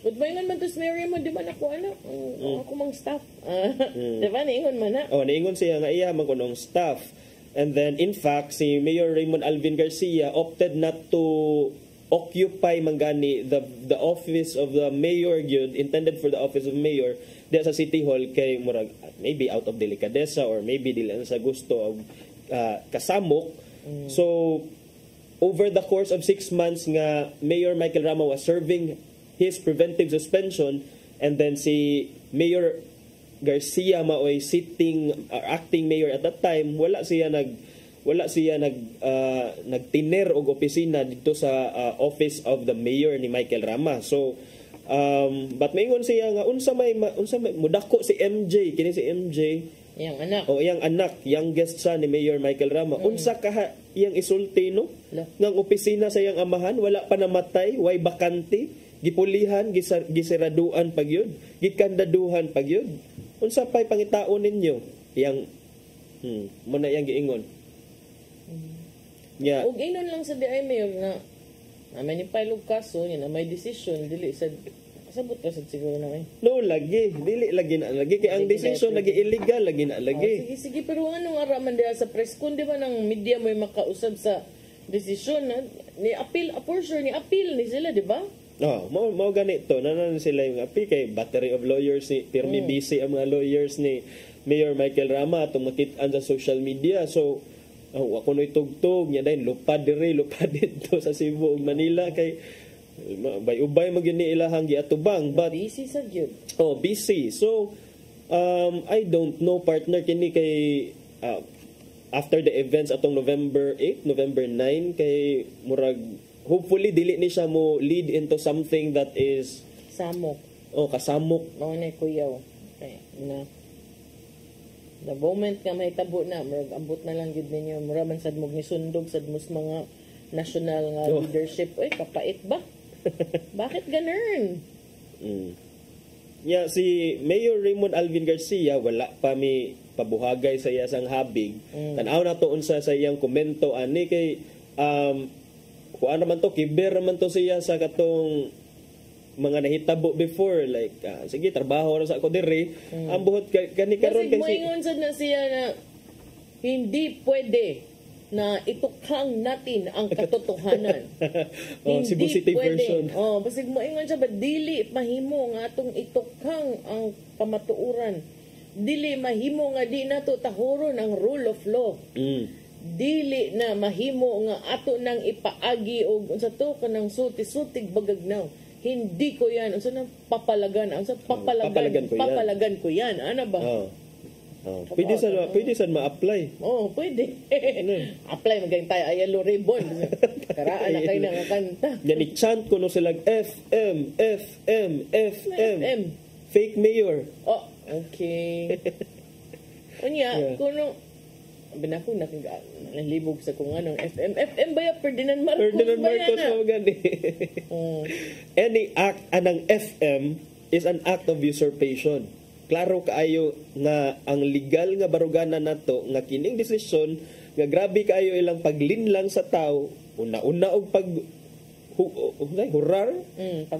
But maingon man to si Mayor Raymond di ba nako ako mang staff di ba niingon man na niingon siya nga iya man kunong staff and then in fact si Mayor Raymond Alvin Garcia opted not to occupy mangani the office of the mayor gyud intended for the office of mayor diya sa City Hall kay murag maybe out of delicadeza or maybe dili na sa gusto of kasamok. So over the course of 6 months nga Mayor Michael Rama was serving his preventive suspension and then si Mayor Garcia maoy sitting acting mayor at that time wala siya nagtiner og opisina dito sa office of the mayor ni Michael Rama. So but maingon siya nga unsa may mudako si MJ kini si MJ iyang anak iyang anak youngest son ni Mayor Michael Rama unsa ka iyang isulti no ngang opisina sa iyang amahan wala pa namatay way bakante gipulihan gisiraduan pag yun gikandaduhan pag yun unsa pay pangitaon ninyo iyang muna iyang giingon ug inon lang sa DI mayor na may ni pilog kaso niya na may decision dili sa sabot ka sad siguro na no lagi dili lagi na lagi kay ang decision lagi illegal lagi na lagi sige pero anong araman diha sa press con di ba nang media may makausab sa decision ni appeal for sure ni appeal ni sila di ba mo ganito nanan sila yung appeal kay battery of lawyers ni pirmi busy ang mga lawyers ni Mayor Michael Rama atong makit-an sa social media so ako no'y tugtog niya dahil lupad dito sa Cebu ug Manila kay ubay magyud ni ilahang giatubang but busy sa gyud busy so I don't know partner kini kay after the events atong November 8 November 9 kay murag hopefully dili ni siya mo lead into something that is samok kasamok mao na kuyaw okay na the moment nga may tabo na murag ambot na lang gyud ninyo mura man sad mo ni sundog sad mos mga national nga leadership kapait ba bakit ganun si Mayor Raymond Alvin Garcia wala pa mi pabuhagay sa iyang habig tan-aw na to unsa sa iyang komento ani kay kuan naman to kiber naman to siya sa katong mga nahitabo before like sige trabaho ra sa ako diri ang buhot kani karon kasi moingon sad na siya na hindi pwede na itukhang natin ang katotohanan. Cebu City version. Basig moingon siya ba dili mahimo nga atong itukhang ang kamatuoran. Dili mahimo nga di nato tahuron ang rule of law. Dili na mahimo nga ato nang ipaagi og unsa to kanang suti-sutig bagagnaw. Hindi ko yan. Unsa nang papalagan? Unsa papalagan ko yan. Ano ba? Pwede sa ma-apply. Pwede. Apply magaling tayo ay yellow ribbon. Karaan na kayo na nga kanta. Yan i-chant ko no sila FM. Fake mayor. Okay. Unya, kuno binako nakalibog sa kung anong FM ba ya Ferdinand Marcos mo gani. Any act anang FM is an act of usurpation. Klaro kaayo nga ang legal nga baruganan nato nga kining desisyon nga grabe kaayo ilang paglinlang sa tao una-una og pag hurar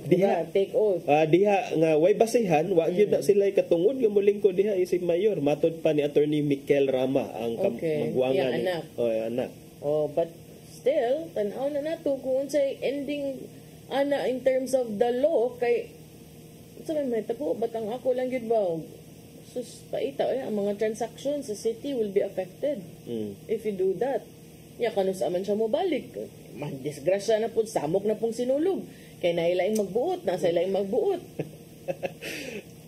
diha take oath diha nga way basihan wa gyud na sila katungod nga molingkod diha isip mayor matud pa ni attorney Mikel Rama ang magwangan anak But still, tanaw na nato kung unsay ending ana in terms of the law kay sa may tapo batang ako lang gyud ba sus paita ang mga transactions sa city will be affected if you do that. Kanus aman siya mo balik. Disgrasya na po, samok na pong sinulog. Kaya nailaing magbuot, nasa ilaing magbuot.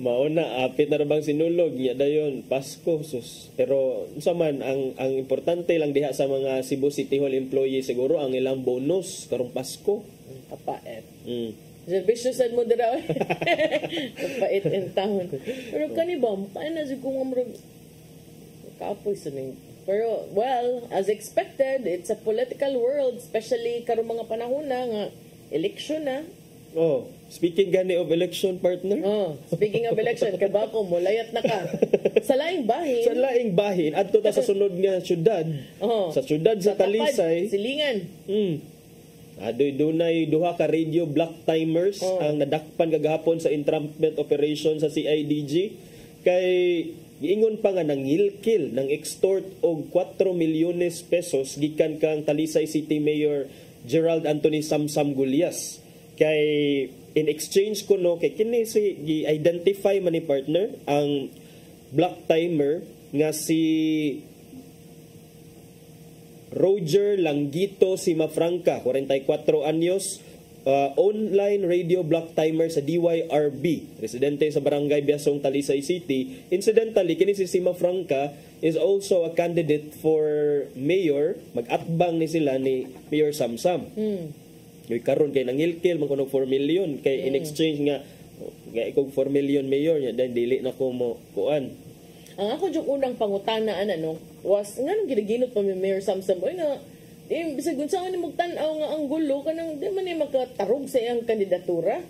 Mauna, apit na bang sinulog, niya dayon Pasko, sus. Pero sa man, ang importante lang diha sa mga Cebu City Hall employees siguro ang ilang bonus karong Pasko. Kapaet. Servisyo sad mo dira. Kapaet in town. Pero kanibam, paano na kung amrog kaapoy sa ning. Pero, well, as expected, it's a political world, especially karong mga panahon na nga election na. Speaking gani of election, partner. Speaking of election, kabako mo, layat na ka. Sa laing bahin. Sa laing bahin, adto ta sa sunod nga syudad. Sa syudad sa Talisay. Silingan. Dunay duha ka radio black timers ang nadakpan kagahapon sa entrapment operation sa CIDG. Kay giingon pa nga nangilkil ng extort og 4 milyones pesos gikan kang Talisay City Mayor Gerald Anthony Samsam Gulyas. Kay in exchange kuno kay kini si gi-identify man ni partner ang black timer nga si Roger Languito Simafranca, 44 anyos, online radio black timer sa DYRB, residente sa Barangay Biasong, Talisay City. Incidentally, kini si Simafranca is also a candidate for mayor. Mag-atbang ni sila ni Mayor Samsam. Yung karon kay nangilkil man kuno 4 million kay in exchange nga ikog 4 million mayor nya then dili na ko mo kuan. Ang ako jud unang pangutanaan was nganong ginaginot pa mi Mayor Samsam nga bisag unsa ni magtan-aw nga ang gulo kanang di man ni makatarog sa iyang kandidatura.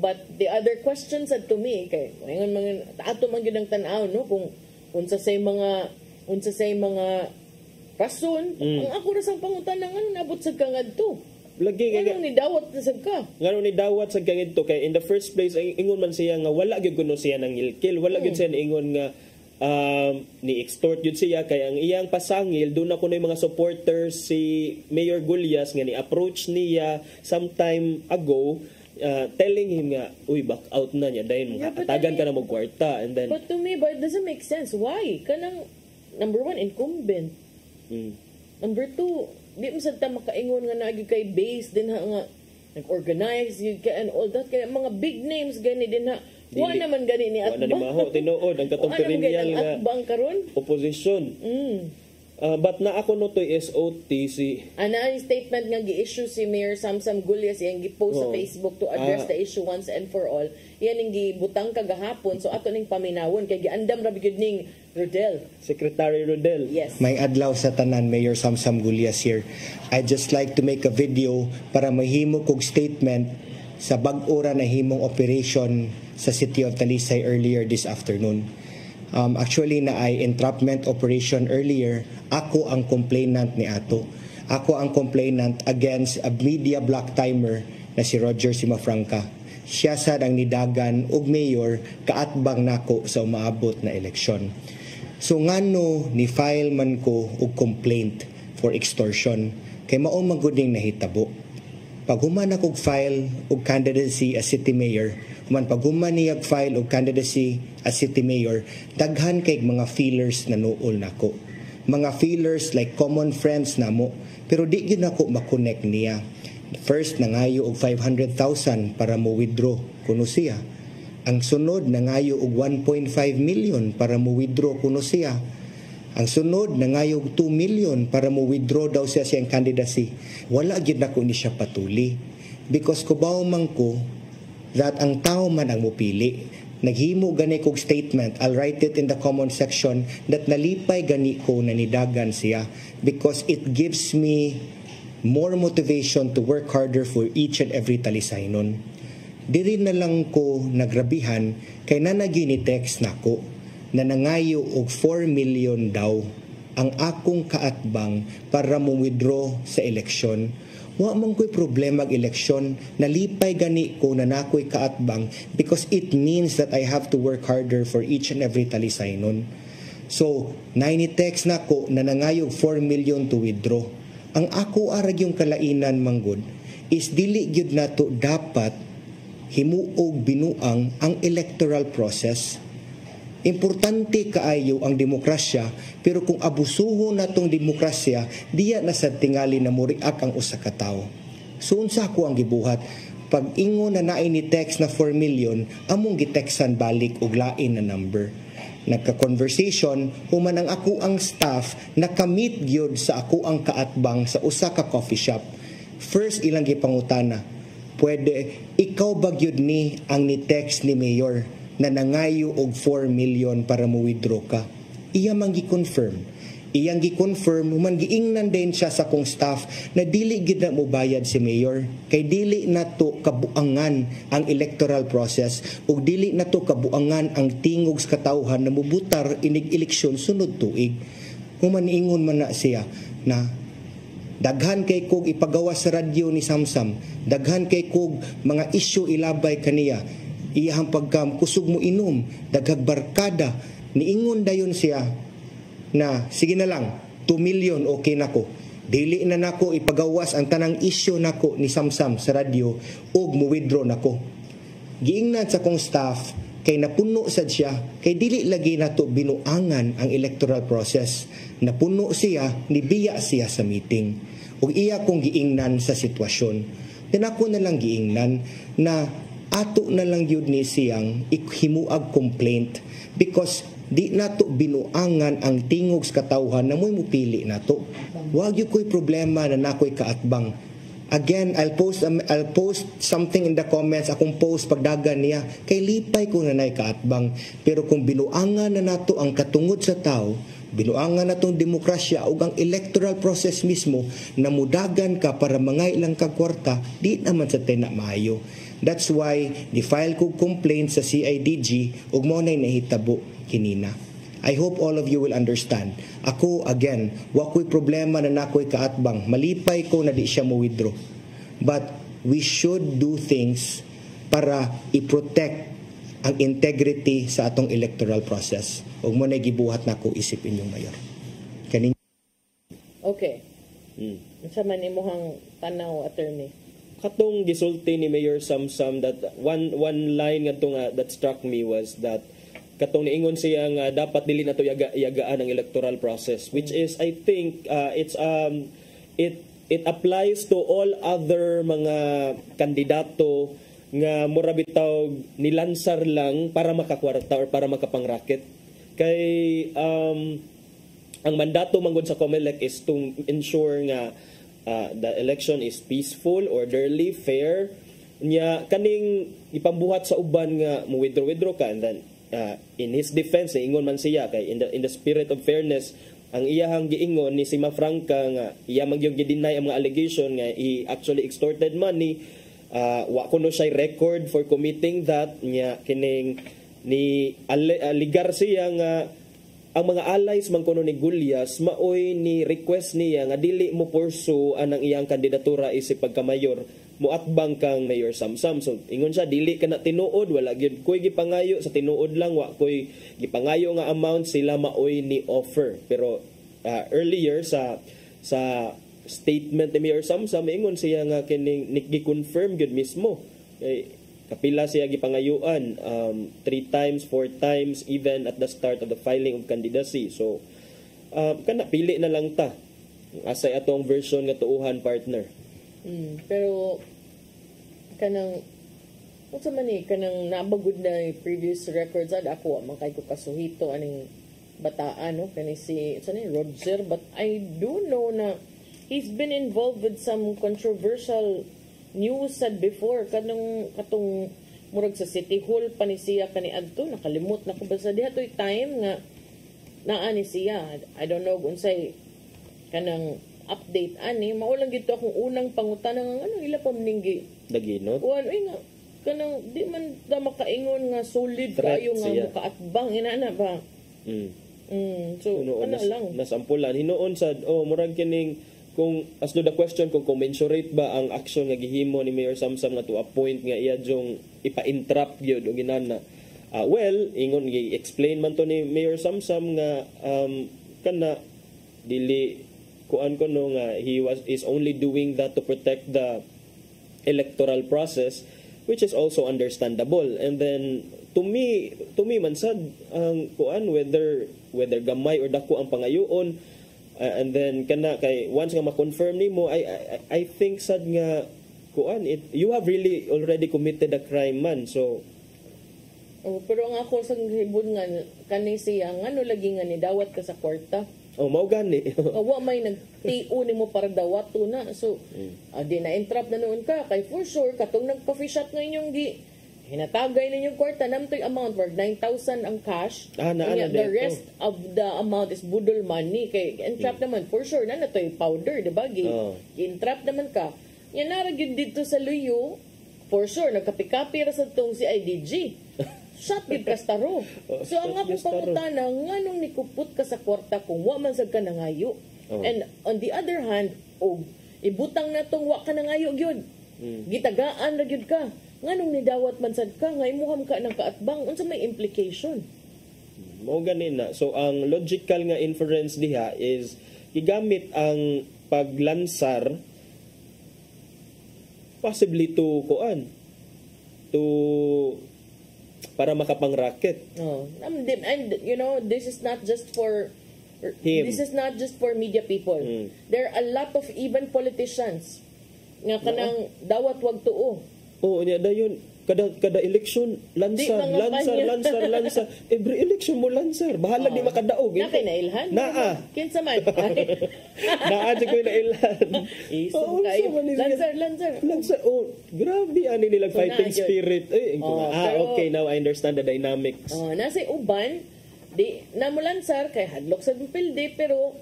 But the other questions said to me kay ngayon mga ato man gyud ang tan-aw kung unsa say mga rason ang ako ra sang pangutanaan nga nabot sa kangadto. Lagi ngano ni dawat sa ka. Ngano ni dawat sa ganito kay in the first place ingon man siya nga wala gyud kuno siya nang ilkil, wala gyud siya ingon nga ni extort yun siya kay ang iyang pasangil doon ako na yung mga supporters si Mayor Gulyas nga ni approach niya sometime ago telling him nga uy back out na niya dahil atagan ka na mo kwarta and then but to me but it doesn't make sense why kanang number 1 incumbent number 2 di mo sad ta makaingon nga naagi kay base din nga nag-organize and all that kay mga big names gani din wa naman gani ni atbang. Wa na ni maho tinuod ang katong perennial nga atbang karon opposition. But na ako no to SOT si ana statement nga gi-issue si Mayor Samsam Gulyas yang gi-post sa Facebook to address the issue once and for all. Yan ning gibutang kagahapon so ato ning paminawon kay giandam ra bigud ning Rodel. Secretary Rodel. Yes. May adlaw sa tanan Mayor Samsam Gulyas here. I'd just like to make a video para mahimo kog statement sa bag-ora na himong operation sa City of Talisay earlier this afternoon. Actually na ay entrapment operation earlier. Ako ang complainant ni ato. Ako ang complainant against a media black timer na si Roger Simafranca. Siya sad ang nidagan og mayor kaatbang nako sa umaabot na eleksyon. So ngano ni file man ko og complaint for extortion kay mao man gud ning nahitabo. Pag human akong file og candidacy as city mayor, pag human niyag file og candidacy as city mayor, daghan kay mga feelers na nuol nako. Mga feelers like common friends namo, pero di gyud nako ma-connect niya. First nangayo og 500,000 para mo withdraw kuno siya. Ang sunod nangayo og 1.5 million para mo withdraw kuno siya. Ang sunod nangayo og 2 million para mo withdraw daw siya siyang candidacy. Wala gyud nako ni siya patuli because kubaw man ko that ang tao man ang mupili. Naghimo gani kog statement, I'll write it in the comment section that nalipay gani ko na nidagan siya because it gives me more motivation to work harder for each and every Talisaynon. Diri na lang ko nagrabihan kay nanagini text nako na nangayo og 4 million daw ang akong kaatbang para mo withdraw sa eleksyon. Wa man ko'y problema ang eleksyon, nalipay gani ko na nako'y kaatbang because it means that I have to work harder for each and every Talisaynon. So, 90 text na ko na nangayog 4 million to withdraw. Ang ako arag yung kalainan manggod is dili gyud nato dapat himuog binuang ang electoral process. Importante kaayo ang demokrasya, pero kung abusuho natong demokrasya, diya na sa tingali na muriak ang usa ka tawo. So unsa ko ang gibuhat? Pag ingon na naay ni text na 4 million, among gitextan balik og lain na number. Nagka-conversation, human ang ako ang staff, nakamit gyud sa ako ang kaatbang sa usa ka coffee shop. First ilang gipangutana, pwede ikaw ba gyud ni ang ni text ni Mayor na nangayo og 4 million para mo withdraw ka? Iya man gi-confirm. Iyang gi-confirm, human giingnan din siya sa kong staff na dili gid na mo bayad si Mayor. Kay dili nato kabuangan ang electoral process ug dili nato kabuangan ang tingog sa katawhan na mubutar inig eleksyon sunod tuig. Human ingon man na siya na daghan kay kog ipagawas sa radyo ni Samsam, daghan kay kog mga isyu ilabay kaniya, iyang pagkam kusog mo inom, daghag barkada, niingon dayon siya na sige na lang 2 million okay nako, dili na nako ipagawas ang tanang isyu nako ni Samsam sa radyo ug mo withdraw nako. Giingnan sa kong staff kay napuno sad siya, kay dili lagi nato binuangan ang electoral process. Napuno siya, nibiya siya sa meeting ug iya kong giingnan sa sitwasyon. Then ako na lang giingnan na ato na lang yun ni siyang himuag complaint because di nato binuangan ang tingog sa katawhan na mo'y mupili nato. Wag yun ko'y problema na nako'y kaatbang. Again, I'll post something in the comments, akong post pagdagan niya, kay lipay ko na na'y kaatbang. Pero kung binuangan na nato ang katungod sa tao, binuangan na itong demokrasya o ang electoral process mismo na mudagan ka para mangailang ka kwarta, di naman sa tina maayo. That's why di-file ko complaint sa CIDG ug mo na'y nahitabo kinina. I hope all of you will understand. Ako, again, wako'y problema na nako'y kaatbang. Malipay ko na di siya mo withdraw. But we should do things para i-protect ang integrity sa atong electoral process. Ug mo na'y gibuhat na ko isip inyong mayor. Kaning Okay. Unsa man imong tanaw, attorney? Katong gisulti ni Mayor Samsam, that one line nga that struck me was that katong niingon siya nga dapat dili nato yagaan ang electoral process, which is I think it applies to all other mga kandidato nga mura bitaw nilansar lang para makakwarta or para makapang-racket. Kay ang mandato manggod sa COMELEC is to ensure nga the election is peaceful, orderly, fair. Nya kaning ipambuhat sa uban nga mo withdraw ka, and then in his defense ingon man siya kay in the spirit of fairness ang iyahang giingon ni Sima Franca nga iya man gyud gi-deny ang mga allegation nga he actually extorted money. Wa kuno siya record for committing that, nya kining ni aligar siya nga ang mga allies man kuno ni Gulyas maoy ni request niya nga dili mo pursue anang iyang kandidatura isip pagkamayor, muatbang kang Mayor Samsam. So ingon siya dili ka na tinuod, wala gyud koy gipangayo sa tinuod lang, wa koy gipangayo nga amount sila maoy ni offer. Pero earlier sa statement ni Mayor Samsam ingon siya nga kining gi-confirm gyud mismo kapila siya gipangayuan 3 times, 4 times even at the start of the filing of candidacy. So kana pili na lang ta asay atong version nga tuuhan, partner. Pero kanang unsa man ni kanang nabagod na previous records ad ako man kay ko kasuhito aning bataan no kani si Roger, but I do know na he's been involved with some controversial news sad before katong murag sa City Hall pa ni siya kani adto, nakalimot na ko ba sa diha toy time nga naa ni siya. I don't know unsay kanang update ani, maulang gito akong unang pangutana nga ano ila pa maninggi daginot ano nga kanang di man da makaingon nga solid kayo nga mukaatbang inana ba. So ano lang nasampulan hinuon sad murag kining kung as to the question kung commensurate ba ang action nga gihimo ni Mayor Samsam na to a point nga iya jong ipa-entrap gyud o ginana. Well, ingon gi-explain man to ni Mayor Samsam nga kana dili kuan ko no nga is only doing that to protect the electoral process, which is also understandable. And then to me man sad ang kuan whether gamay or dako ang pangayoon, and then kana kay once nga ma-confirm nimo, I think sad nga kuan you have really already committed a crime man. So pero ang ako sa hibon nga kani siya ngano lagi nga ni dawat ka sa kwarta. Mao gani. Wa may nagtio nimo para dawato na. So di na entrap na noon ka kay for sure katong nagpa-fish shop nga inyong hinatagay ninyong kwarta namtoy amount worth 9,000 ang cash. The rest of the amount is budol money kay entrap naman for sure na natoy powder di ba entrap naman ka. Yan nara gyud dito sa Luyo for sure nagkapi-kapi ra sa tong si IDG. Shot gid kastaro. So ang akong pangutana nganong nikupot ka sa kwarta kung wa man sad ka nangayo. And on the other hand, ibutang na tong wa ka nangayo gyud. Gitagaan ra gyud ka. Nganong nidawat man sad ka nga imuham ka ng kaatbang unsa may implication? Mao ganin na. So ang logical nga inference diha is gigamit ang paglansar possibly to para makapang-racket. And you know, this is not just for him. This is not just for media people. There are a lot of even politicians nga kanang dawat wag tuo. Nya dayon kada election lansar. Every election mo lansar. Bahala di makadaog. Na kay nailhan. Kinsa man. Naa di ko nailhan. Lansar. Grabe ani nilang fighting spirit. Okay, now I understand the dynamics. Nasa uban di namulansar kay hadlok sa pilde pero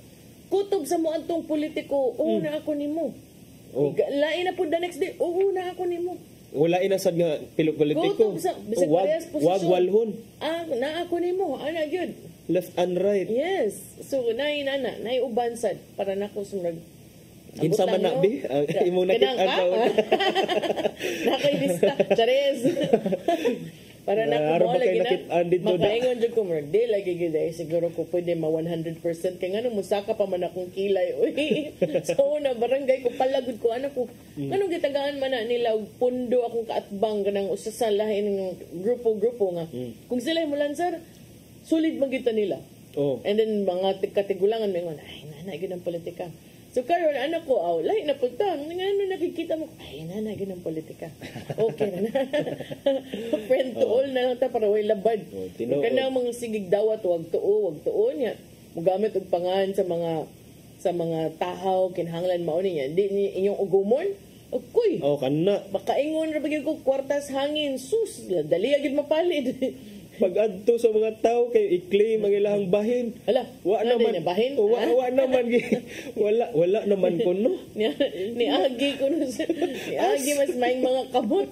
kutob sa mo antong politiko na ako nimo. Lain na po the next day na ako nimo. Wala inasad nga politiko. Wag walhon. Na ako nimo. Ana gyud. Left and right. Yes. So nay uban sad para nako sumrag. Kinsa man na bi? Imong nakit-an Nakay lista. Chares. Para nako mo lagi na. Makaingon jud ko mer. Di lagi gyud siguro ko pwede ma 100% kay ngano musaka pa man akong kilay. So na barangay ko palagud ko anak ko. Nganong gitagaan man na nila pundo akong kaatbang kanang usa sa lain ng grupo nga. Kung sila mo lansar, solid magita nila. And then mga katigulangan mo ay nanay gyud ang politika. So karon anak ko lahi na punta ngano nakikita mo ay nanay gyud ang politika. Okay na. Friend to all na lang ta para way labad. Kanang mga sigig dawat wag tuo niya. Mogamit og pangan sa mga tahaw kinahanglan mao niya. Di inyong ugumon. Uy. Kana. Makaingon ra bagay ko kwartas hangin sus dali agid mapalid. Pag-adto sa mga tao kay i-claim ang ilahang bahin. Wa naman bahin. Wa naman wala naman kuno. Ni agi kuno ni agi mas maing mga kabot.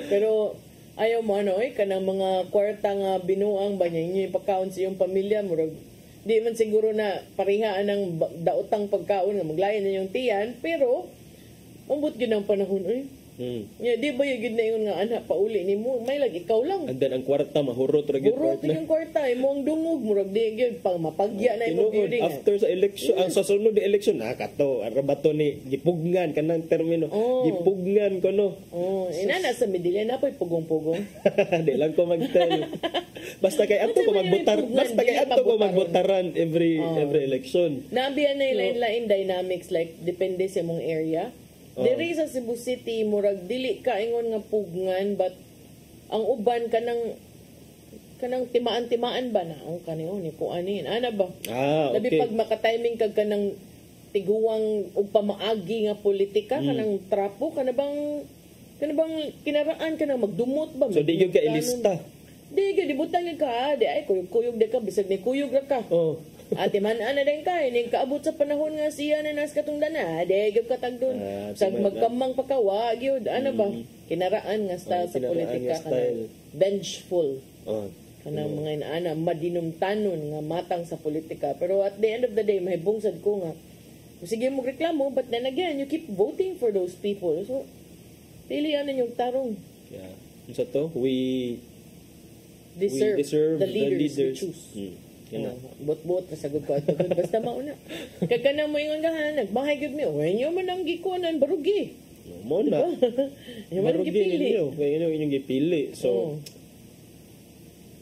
Pero ayaw mo kanang mga kwarta nga binuang ba niya inyo ipakaon sa iyong pamilya murag di man siguro na parihaan ng daotang pagkaon nga maglayan na yung tiyan pero umbot gyud ang panahon di ba yung na yun nga anak pauli ni mo may lagi ikaw lang and then ang kwarta mahurot ra gyud yung kwarta mo ang dungog murag di gyud pang mapagya na yung building after sa election ang sa sunod na election kato arabato ni gipugnan kanang termino gipugnan kono inana sa Medellin na po'y pugong-pugong di lang ko mag-tell basta kay ato ko magbutaran every election nabiyan na lain dynamics like depende sa mong area. Diri sa Cebu City murag dili ka ingon nga pugnan but ang uban kanang timaan-timaan ba na ang kaniyo ni kuanin ana ba labi pag maka-timing kag kanang tiguang ug pamaagi nga politika kanang trapo kana bang kinaraan kanang magdumot ba so di gyud ka ilista di gyud ibutang ka di ay kuyog de ka bisag ni kuyog ra ka Ate man ana din kay ning kaabot sa panahon nga siya na nas katungdan na gyud katagdon sa magkamang pakawa gyud ano ba kinaraan nga style sa politika kanang vengeful kanang mga inaana madinumtanon nga matang sa politika pero at the end of the day mahibungsad ko nga sige mo reklamo but then again you keep voting for those people so pilihan ninyong tarong so to we deserve the leaders we choose Bot-bot pasagod ko ato basta mauna. Kay kana mo ingon gahan nagbahay gyud mi. Wenyo man ang gikuanan barugi. Mo na. Barugi ninyo, kay inyong gipili. So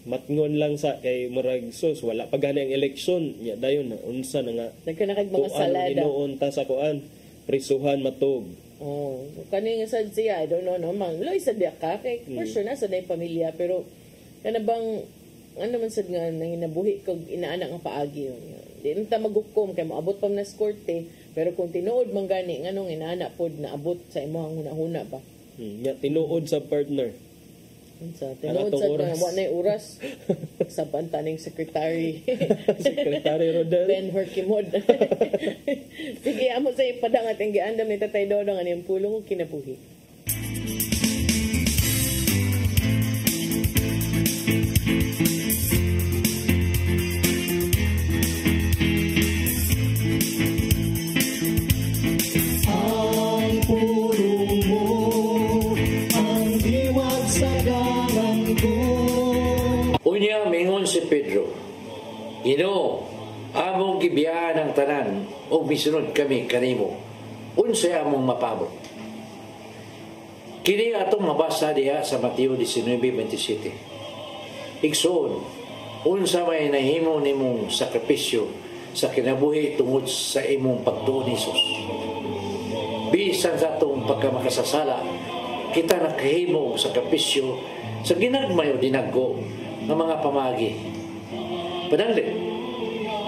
matngon lang sa kay murag sus wala pa gani ang eleksyon nya dayon na unsa na nga nagkanakag mga salada hinuon ta sa kuan prisuhan matog. So kani nga sad siya I don't know no man loy sad ka kay for sure na sa day pamilya pero kana bang ano man sad nga nanginabuhi kog inaanak nga paagi di ta maghukom kay moabot pa na korte pero kung tinuod man gani nganong inaanak pod naabot sa imong hunahuna ba tinuod sa partner. Sa tinuod sa wa nay oras sa pantaning secretary Rodel Ben Horkimod. Sige amo sa ipadangat ang giandam ni Tatay Dodong aning pulong kinabuhi. Unya mingon si Pedro, Ginoo, among gibiyahan ang tanan o misunod kami kanimo. Unsay among mapabot. Kini atong mabasa diha sa Mateo 19:27. Igsoon, unsa may nahimo nimong sakripisyo sa kinabuhi tungod sa imong pagtuon ni Hesus. Bisan sa atong pagkamakasasala, kita nakahimo sa sakripisyo sa ginagmay o dinaggo ng mga pamagi. Pananglit,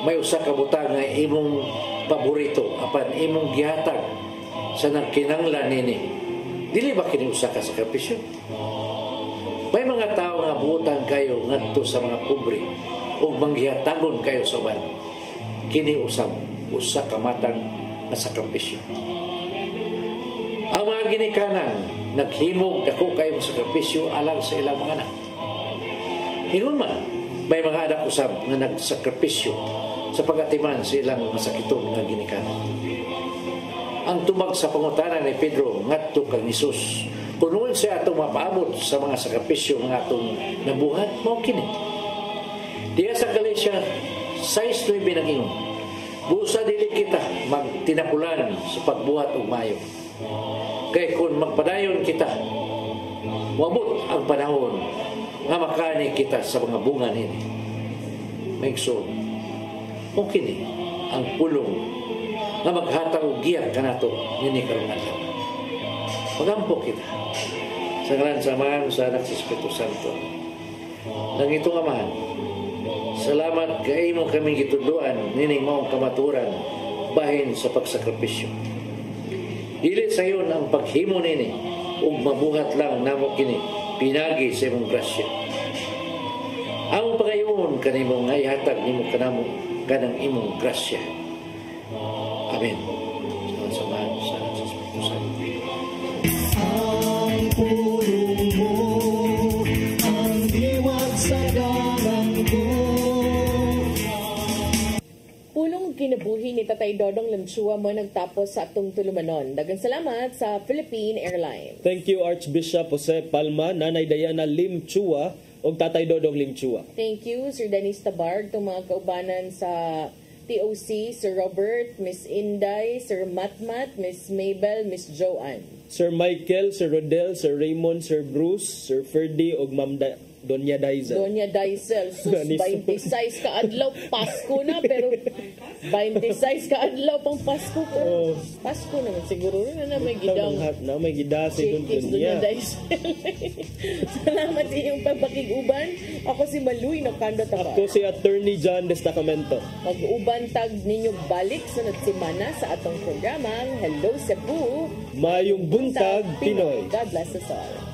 may usa ka butang nga imong paborito apan imong gihatag sa nagkinanglan nini. Dili ba kini usa ka sakripisyo? May mga tao nga butang kayo ngadto sa mga pobre ug manggihatagon kayo sa uban. Kini usa ka matang na sakripisyo. Ang mga ginikanan naghimog dako kayo sa sakripisyo alang sa ilang mga anak. Ingon man, may mga anak usab nga nagsakripisyo sa pagatiman sa ilang masakitong nga ginikanan. Ang tubag sa pangutanan ni Pedro ngadto kang Hesus, punuan siya atong mapaabot sa mga sakripisyo nga atong nabuhat mao kini. Diya sa Galatia 6:9 nag-ingon, busa dili kita magtinakulan sa pagbuhat og maayo. Kay kung magpadayon kita, wabot ang panahon nga makani kita sa mga bunga nini. Maigsoon, okay ni ang pulong nga maghatag og giya kanato nini karong adlaw. Magampo kita sa ngalan sa Ama sa Anak sa Espiritu Santo. Nang itong Amahan, salamat kay imo kaming gitudloan nining maong kamaturan bahin sa pagsakripisyo. Dili sayon ang paghimo nini ug mabuhat lang namo kini pinagi sa imong grasya. Ang pagayon kanimo nga ihatag nimo kanamo kanang imong grasya. Amen. Sa Ama sa Anak sa Espiritu Santo. Ang pulong mo, ang diwag sa dalang ko. Pulong kinabuhi ni Tatay Dodong Limchua mo nagtapos sa atong tulumanon. Daghang salamat sa Philippine Airlines. Thank you Archbishop Jose Palma, Nanay Diana Limchua ug Tatay Dodong Limchua. Thank you Sir Dennis Tabarg, itong mga kaubanan sa TOC, Sir Robert, Miss Inday, Sir Matmat, Miss Mabel, Miss Joanne. Sir Michael, Sir Rodel, Sir Raymond, Sir Bruce, Sir Ferdy ug Ma'am Donya Daisel. Donya Daisel. Sus, 26 ka adlaw, Pasko na, pero 26 ka adlaw pang Pasko ko. Oh. Pasko naman siguro na may gidang. Na may gidasi Donya Daisel. Salamat sa inyong pagpakiguban. Ako si Maluy no Kando Tabar. Ako si Attorney John Destacamento. Mag-uban tag ninyo balik sunod semana sa atong programang Hello Cebu. Mayong buntag Pinoy. God bless us all.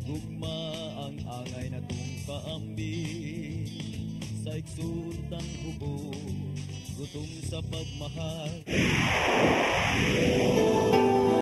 Gugma ang angay na tong kaambing sa iksutan hubo gutom sa pagmahal.